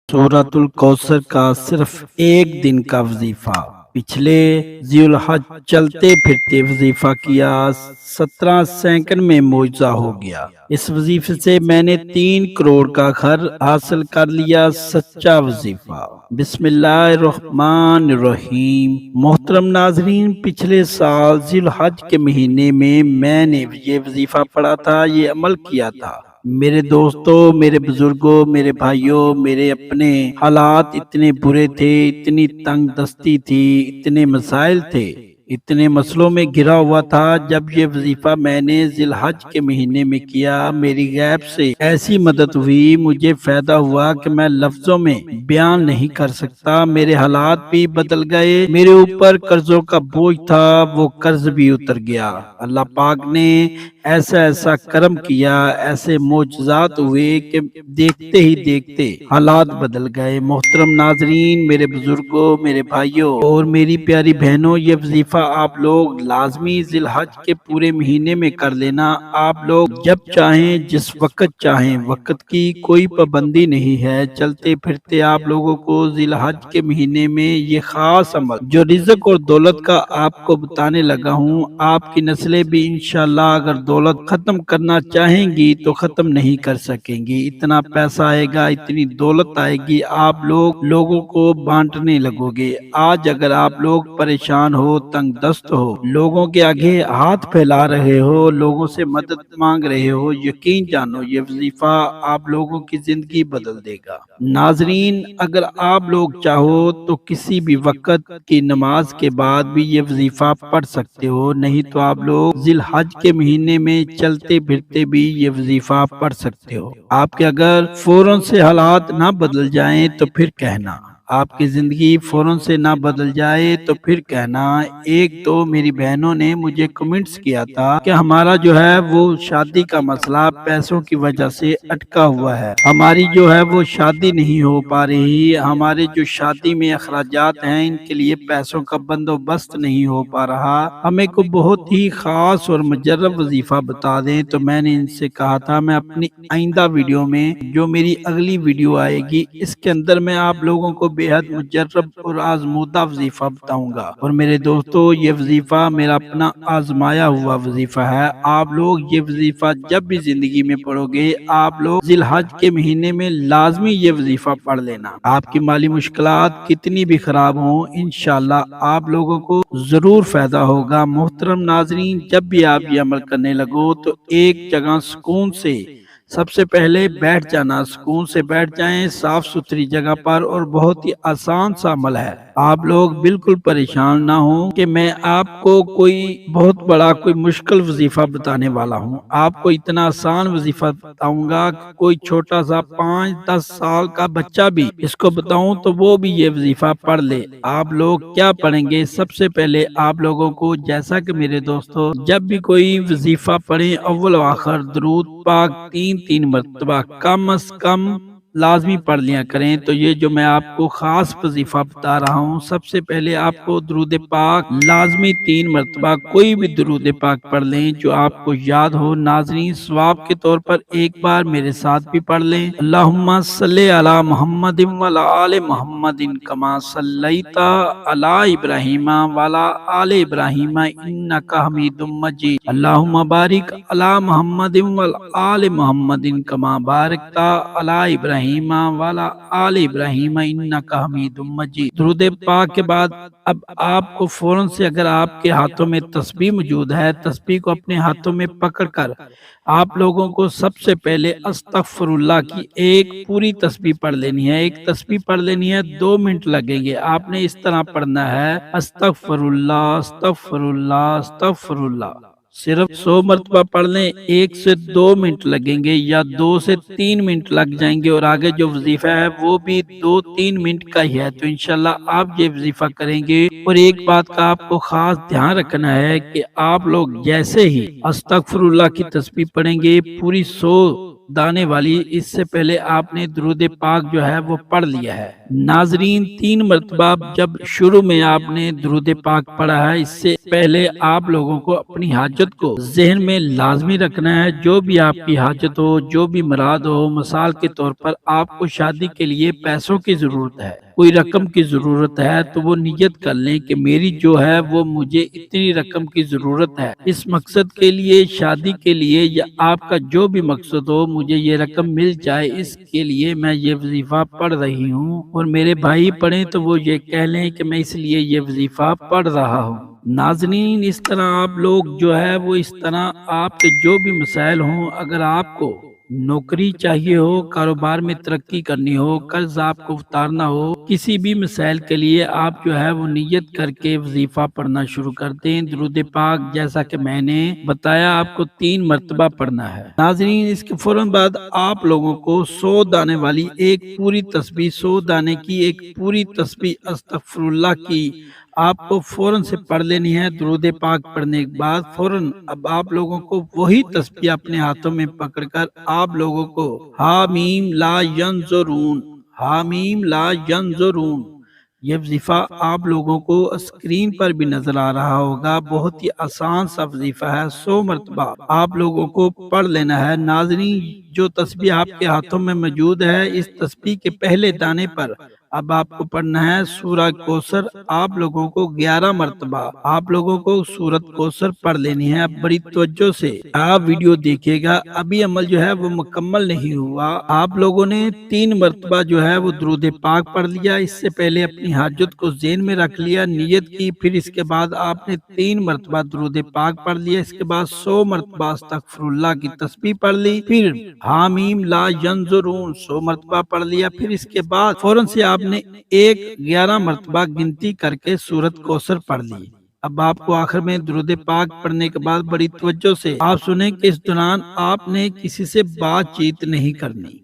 سورۃ الکوثر کا صرف ایک دن کا وظیفہ۔ پچھلے ذی الحج چلتے پھرتے وظیفہ کیا، 17 سیکنڈ میں معجزہ ہو گیا۔ اس وظیفے سے میں نے 3 کروڑ کا گھر حاصل کر لیا۔ سچا وظیفہ۔ بسم اللہ الرحمن الرحیم۔ محترم ناظرین، پچھلے سال ذی الحج کے مہینے میں نے یہ وظیفہ پڑھا تھا، یہ عمل کیا تھا۔ میرے دوستوں، میرے بزرگوں، میرے بھائیوں، میرے اپنے حالات اتنے برے تھے، اتنی تنگ دستی تھی، اتنے مسائل تھے، اتنے مسئلوں میں گھرا ہوا تھا۔ جب یہ وظیفہ میں نے ذی الحج کے مہینے میں کیا، میری غیب سے ایسی مدد ہوئی، مجھے فائدہ ہوا کہ میں لفظوں میں بیان نہیں کر سکتا۔ میرے حالات بھی بدل گئے، میرے اوپر قرضوں کا بوجھ تھا، وہ قرض بھی اتر گیا۔ اللہ پاک نے ایسا کرم کیا، ایسے معجزات ہوئے کہ دیکھتے ہی دیکھتے حالات بدل گئے۔ محترم ناظرین، میرے بزرگوں، میرے بھائیوں اور میری پیاری بہنوں، یہ وظیفہ آپ لوگ لازمی ذی الحج کے پورے مہینے میں کر لینا۔ آپ لوگ جب چاہیں، جس وقت چاہیں، وقت کی کوئی پابندی نہیں ہے۔ چلتے پھرتے آپ لوگوں کو ذی الحج کے مہینے میں یہ خاص عمل جو رزق اور دولت کا آپ کو بتانے لگا ہوں، آپ کی نسلیں بھی انشاءاللہ اگر دولت ختم کرنا چاہیں گی تو ختم نہیں کر سکیں گی۔ اتنا پیسہ آئے گا، اتنی دولت آئے گی، آپ لوگوں کو بانٹنے لگو گے۔ آج اگر آپ لوگ پریشان ہو، تنگ دست ہو، لوگوں کے آگے ہاتھ پھیلا رہے ہو، لوگوں سے مدد مانگ رہے ہو، یقین جانو یہ وظیفہ آپ لوگوں کی زندگی بدل دے گا۔ ناظرین، اگر آپ لوگ چاہو تو کسی بھی وقت کی نماز کے بعد بھی یہ وظیفہ پڑھ سکتے ہو، نہیں تو آپ لوگ ذی الحج کے مہینے میں چلتے پھرتے بھی یہ وظیفہ پڑھ سکتے ہو۔ آپ کے اگر فوراً سے حالات نہ بدل جائیں تو پھر کہنا، آپ کی زندگی فوراً سے نہ بدل جائے تو پھر کہنا۔ ایک تو میری بہنوں نے مجھے کمنٹس کیا تھا کہ ہمارا جو ہے وہ شادی کا مسئلہ پیسوں کی وجہ سے اٹکا ہوا ہے، ہماری جو ہے وہ شادی نہیں ہو پا رہی، ہمارے جو شادی میں اخراجات ہیں ان کے لیے پیسوں کا بندوبست نہیں ہو پا رہا، ہمیں کو بہت ہی خاص اور مجرب وظیفہ بتا دیں۔ تو میں نے ان سے کہا تھا میں اپنی آئندہ ویڈیو میں، جو میری اگلی ویڈیو آئے گی، اس کے اندر میں آپ لوگوں کو بے حد مجرب اور آزمودہ وظیفہ بتاؤں گا۔ اور میرے دوستو، یہ وظیفہ میرا اپنا آزمایا ہوا وظیفہ ہے۔ آپ لوگ یہ وظیفہ جب بھی زندگی میں پڑھو گے، آپ لوگ ذی الحج کے مہینے میں لازمی یہ وظیفہ پڑھ لینا۔ آپ کی مالی مشکلات کتنی بھی خراب ہوں، انشاءاللہ آپ لوگوں کو ضرور فائدہ ہوگا۔ محترم ناظرین، جب بھی آپ یہ عمل کرنے لگو تو ایک جگہ سکون سے سب سے پہلے بیٹھ جانا، سکون سے بیٹھ جائیں صاف ستھری جگہ پر، اور بہت ہی آسان سا عمل ہے۔ آپ لوگ بالکل پریشان نہ ہوں کہ میں آپ کو کوئی بہت بڑا کوئی مشکل وظیفہ بتانے والا ہوں۔ آپ کو اتنا آسان وظیفہ بتاؤں گا کہ کوئی چھوٹا سا 5-10 سال کا بچہ بھی اس کو بتاؤں تو وہ بھی یہ وظیفہ پڑھ لے۔ آپ لوگ کیا پڑھیں گے؟ سب سے پہلے آپ لوگوں کو، جیسا کہ میرے دوستو جب بھی کوئی وظیفہ پڑھیں، اول و آخر درود پاک 3 مرتبہ کم از کم لازمی پڑھ لیا کریں۔ تو یہ جو میں آپ کو خاص وظیفہ بتا رہا ہوں، سب سے پہلے آپ کو درود پاک لازمی 3 مرتبہ کوئی بھی درود پاک پڑھ لیں جو آپ کو یاد ہو۔ ناظرین، ثواب کے طور پر ایک بار میرے ساتھ بھی پڑھ لیں۔ اللہم صلی علی محمد وعلی آل محمد کما صلیت علی ابراہیم وعلی آل ابراہیم انک حمید مجید۔ اللہم بارک علی محمد وعلی آل محمد کما بارکت علی ابراہیم وعلی آل ابراہیم انک حمید مجید۔ درود پاک کے بعد اب آپ کو فوراً سے، اگر آپ کے ہاتھوں میں تسبیح موجود ہے، تسبیح کو اپنے ہاتھوں میں پکڑ کر آپ لوگوں کو سب سے پہلے استغفر اللہ کی ایک پوری تسبیح پڑھ لینی ہے۔ ایک تسبیح پڑھ لینی ہے، 2 منٹ لگیں گے۔ آپ نے اس طرح پڑھنا ہے، استغفر اللہ، استغفر اللہ، استغفر اللہ۔ صرف 100 مرتبہ پڑھ لیں، 1 سے 2 منٹ لگیں گے یا 2 سے 3 منٹ لگ جائیں گے، اور آگے جو وظیفہ ہے وہ بھی 2-3 منٹ کا ہی ہے۔ تو انشاءاللہ آپ یہ وظیفہ کریں گے۔ اور ایک بات کا آپ کو خاص دھیان رکھنا ہے کہ آپ لوگ جیسے ہی استغفر اللہ کی تسبیح پڑھیں گے، پوری 100 دانے والی، اس سے پہلے آپ نے درود پاک جو ہے وہ پڑھ لیا ہے۔ ناظرین 3 مرتبہ جب شروع میں آپ نے درود پاک پڑھا ہے، اس سے پہلے آپ لوگوں کو اپنی حاجت کو ذہن میں لازمی رکھنا ہے۔ جو بھی آپ کی حاجت ہو، جو بھی مراد ہو، مثال کے طور پر آپ کو شادی کے لیے پیسوں کی ضرورت ہے، کوئی رقم کی ضرورت ہے، تو وہ نیت کر لیں کہ میری جو ہے وہ مجھے اتنی رقم کی ضرورت ہے، اس مقصد کے لیے، شادی کے لیے، یا آپ کا جو بھی مقصد ہو، مجھے یہ رقم مل جائے، اس کے لیے میں یہ وظیفہ پڑھ رہی ہوں، اور میرے بھائی پڑھیں تو وہ یہ کہہ لیں کہ میں اس لیے یہ وظیفہ پڑھ رہا ہوں۔ ناظرین اس طرح آپ لوگ جو ہے وہ اس طرح آپ کے جو بھی مسائل ہوں، اگر آپ کو نوکری چاہیے ہو، کاروبار میں ترقی کرنی ہو، قرض آپ کو اتارنا ہو، کسی بھی مسائل کے لیے آپ جو ہے وہ نیت کر کے وظیفہ پڑھنا شروع کر دیں۔ درود پاک جیسا کہ میں نے بتایا آپ کو 3 مرتبہ پڑھنا ہے۔ ناظرین اس کے فوراً بعد آپ لوگوں کو 100 دانے والی ایک پوری تسبیح، 100 دانے کی ایک پوری تسبیح استغفر اللہ کی آپ کو فوراً سے پڑھ لینی ہے۔ درود پاک پڑھنے کے بعد فوراً اب آپ لوگوں کو وہی تسبیح اپنے ہاتھوں میں پکڑ کر آپ لوگوں کو حامیم لا ینظرون، حامیم لا ینظرون، یہ وظیفہ آپ لوگوں کو اسکرین پر بھی نظر آ رہا ہوگا، بہت ہی آسان سا وظیفہ ہے، 100 مرتبہ آپ لوگوں کو پڑھ لینا ہے۔ ناظرین جو تسبیح آپ کے ہاتھوں میں موجود ہے، اس تسبیح کے پہلے دانے پر اب آپ کو پڑھنا ہے سورہ کوثر، آپ لوگوں کو 11 مرتبہ آپ لوگوں کو سورۃ کوثر پڑھ لینی ہے۔ اب بڑی توجہ سے آپ ویڈیو دیکھیے گا، ابھی عمل جو ہے وہ مکمل نہیں ہوا۔ آپ لوگوں نے 3 مرتبہ جو ہے وہ درود پاک پڑھ لیا، اس سے پہلے اپنی حاجت کو ذہن میں رکھ لیا، نیت کی، پھر اس کے بعد آپ نے 3 مرتبہ درود پاک پڑھ لیا، اس کے بعد 100 مرتبہ استغفر اللہ کی تسبیح پڑھ لی، پھر حامیم لا ینظرون 100 مرتبہ پڑھ لیا، پھر اس کے بعد فوراً سے آپ نے 11 مرتبہ گنتی کر کے سورۃ کوثر پڑھ لی۔ اب آپ کو آخر میں درود پاک پڑھنے کے بعد بڑی توجہ سے آپ سنیں کہ اس دوران آپ نے کسی سے بات چیت نہیں کرنی۔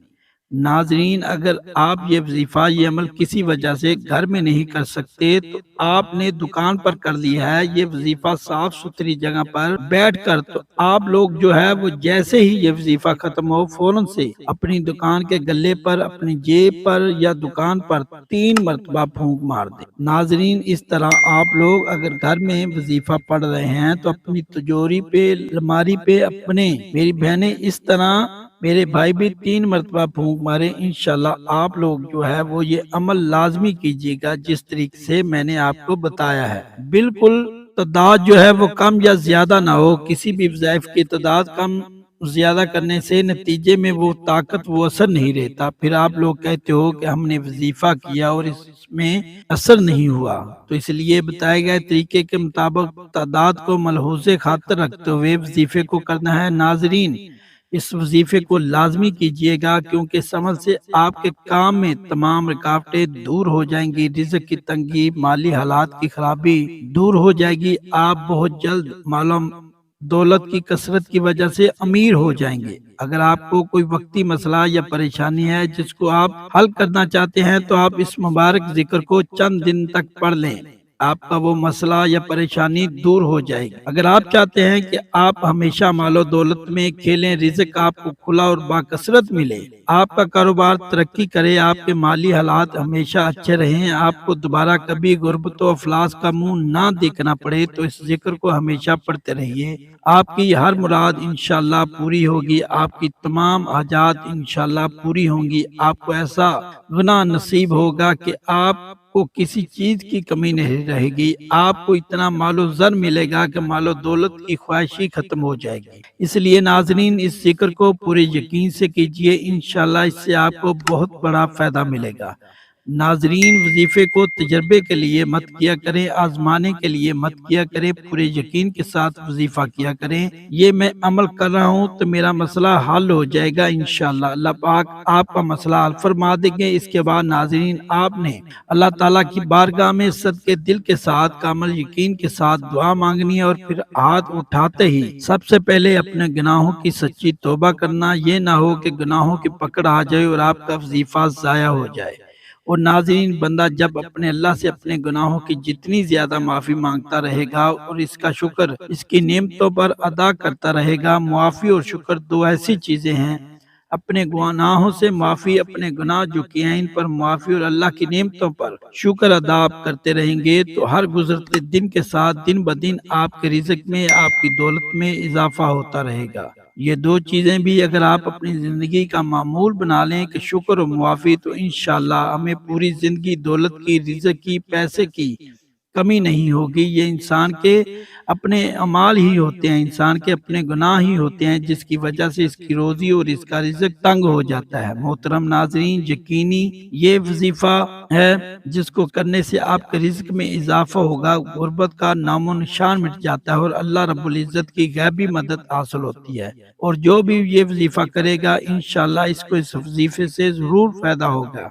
ناظرین اگر آپ یہ وظیفہ، یہ عمل کسی وجہ سے گھر میں نہیں کر سکتے تو آپ نے دکان پر کر لیا ہے یہ وظیفہ صاف ستھری جگہ پر بیٹھ کر، تو آپ لوگ جو ہے وہ جیسے ہی یہ وظیفہ ختم ہو فوراً سے اپنی دکان کے گلے پر، اپنی جیب پر یا دکان پر 3 مرتبہ پھونک مار دیں۔ ناظرین اس طرح آپ لوگ اگر گھر میں وظیفہ پڑھ رہے ہیں تو اپنی تجوری پہ، الماری پہ، اپنے میری بہنیں اس طرح، میرے بھائی بھی 3 مرتبہ پھونک مارے، انشاءاللہ آپ لوگ جو ہے وہ یہ عمل لازمی کیجیے گا جس طریقے سے میں نے آپ کو بتایا ہے۔ بالکل تعداد جو ہے وہ کم یا زیادہ نہ ہو، کسی بھی وظائف کی تعداد کم زیادہ کرنے سے نتیجے میں وہ طاقت، وہ اثر نہیں رہتا، پھر آپ لوگ کہتے ہو کہ ہم نے وظیفہ کیا اور اس میں اثر نہیں ہوا، تو اس لیے بتائے گئے طریقے کے مطابق تعداد کو ملحوظ خاطر رکھتے ہوئے وظیفے کو کرنا ہے۔ ناظرین اس وظیفے کو لازمی کیجیے گا، کیونکہ اس عمل سے آپ کے کام میں تمام رکاوٹیں دور ہو جائیں گی، رزق کی تنگی، مالی حالات کی خرابی دور ہو جائے گی، آپ بہت جلد معلوم دولت کی کثرت کی وجہ سے امیر ہو جائیں گے۔ اگر آپ کو کوئی وقتی مسئلہ یا پریشانی ہے جس کو آپ حل کرنا چاہتے ہیں تو آپ اس مبارک ذکر کو چند دن تک پڑھ لیں، آپ کا وہ مسئلہ یا پریشانی دور ہو جائے گی۔ اگر آپ چاہتے ہیں کہ آپ ہمیشہ مال و دولت میں کھیلیں، رزق آپ کو کھلا اور باکثرت ملے، آپ کا کاروبار ترقی کرے، آپ کے مالی حالات ہمیشہ اچھے رہیں، آپ کو دوبارہ کبھی غربت و افلاس کا منہ نہ دیکھنا پڑے، تو اس ذکر کو ہمیشہ پڑھتے رہیے۔ آپ کی ہر مراد انشاءاللہ پوری ہوگی، آپ کی تمام حاجات انشاءاللہ پوری ہوں گی، آپ کو ایسا غنا نصیب ہوگا کہ آپ کو کسی چیز کی کمی نہیں رہے گی، آپ کو اتنا مال و زر ملے گا کہ مال و دولت کی خواہش ہی ختم ہو جائے گی۔ اس لیے ناظرین اس ذکر کو پورے یقین سے کیجئے، انشاءاللہ اس سے آپ کو بہت بڑا فائدہ ملے گا۔ ناظرین وظیفے کو تجربے کے لیے مت کیا کریں، آزمانے کے لیے مت کیا کریں، پورے یقین کے ساتھ وظیفہ کیا کریں، یہ میں عمل کر رہا ہوں تو میرا مسئلہ حل ہو جائے گا انشاءاللہ، اللہ پاک آپ کا مسئلہ حل فرما دیں گے۔ اس کے بعد ناظرین آپ نے اللہ تعالیٰ کی بارگاہ میں صدقے دل کے ساتھ، کامل یقین کے ساتھ دعا مانگنی ہے، اور پھر ہاتھ اٹھاتے ہی سب سے پہلے اپنے گناہوں کی سچی توبہ کرنا، یہ نہ ہو کہ گناہوں کی پکڑ آ جائے اور آپ کا وظیفہ ضائع ہو جائے۔ اور ناظرین بندہ جب اپنے اللہ سے اپنے گناہوں کی جتنی زیادہ معافی مانگتا رہے گا اور اس کا شکر اس کی نعمتوں پر ادا کرتا رہے گا، معافی اور شکر دو ایسی چیزیں ہیں اپنے گناہوں سے معافی، اپنے گناہ جو کیے ہیں ان پر معافی اور اللہ کی نعمتوں پر شکر ادا آپ کرتے رہیں گے تو ہر گزرتے دن کے ساتھ دن بدن آپ کے رزق میں، آپ کی دولت میں اضافہ ہوتا رہے گا۔ یہ دو چیزیں بھی اگر آپ اپنی زندگی کا معمول بنا لیں کہ شکر و معافی، تو انشاءاللہ ہمیں پوری زندگی دولت کی، رزق کی، پیسے کی کمی نہیں ہوگی۔ یہ انسان کے اپنے اعمال ہی ہوتے ہیں، انسان کے اپنے گناہ ہی ہوتے ہیں جس کی وجہ سے اس کی روزی اور اس کا رزق تنگ ہو جاتا ہے۔ محترم ناظرین، یقینی یہ وظیفہ ہے جس کو کرنے سے آپ کے رزق میں اضافہ ہوگا، غربت کا نام و نشان مٹ جاتا ہے اور اللہ رب العزت کی غیبی مدد حاصل ہوتی ہے۔ اور جو بھی یہ وظیفہ کرے گا انشاءاللہ اس کو اس وظیفے سے ضرور فائدہ ہوگا۔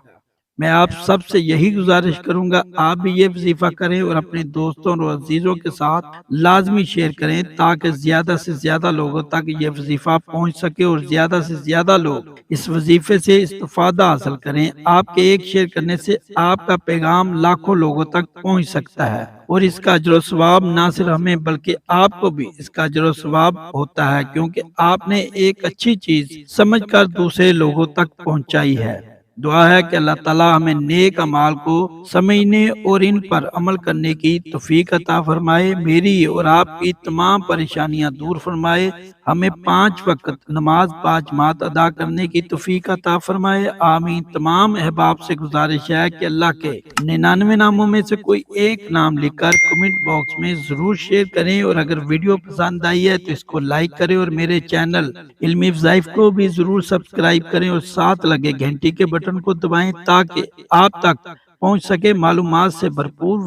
میں آپ سب سے یہی گزارش کروں گا آپ بھی یہ وظیفہ کریں اور اپنے دوستوں اور عزیزوں کے ساتھ لازمی شیئر کریں تاکہ زیادہ سے زیادہ لوگوں تک یہ وظیفہ پہنچ سکے اور زیادہ سے زیادہ لوگ اس وظیفے سے استفادہ حاصل کریں۔ آپ کے ایک شیئر کرنے سے آپ کا پیغام لاکھوں لوگوں تک پہنچ سکتا ہے اور اس کا اجر و ثواب نہ صرف ہمیں بلکہ آپ کو بھی اس کا اجر و ثواب ہوتا ہے، کیونکہ آپ نے ایک اچھی چیز سمجھ کر دوسرے لوگوں تک پہنچائی ہے۔ دعا ہے کہ اللہ تعالیٰ ہمیں نیک اعمال کو سمجھنے اور ان پر عمل کرنے کی توفیق عطا فرمائے، میری اور آپ کی تمام پریشانیاں دور فرمائے، ہمیں 5 وقت نماز باجماعت ادا کرنے کی توفیق عطا فرمائے، آمین۔ تمام احباب سے گزارش ہے کہ اللہ کے 99 ناموں میں سے کوئی ایک نام لکھ کر کمنٹ باکس میں ضرور شیئر کریں، اور اگر ویڈیو پسند آئی ہے تو اس کو لائک کریں اور میرے چینل علمی وظائف کو بھی ضرور سبسکرائب کریں اور ساتھ لگے گھنٹی کے بٹن کو دبائیں تاکہ آپ تک پہنچ سکے معلومات سے بھرپور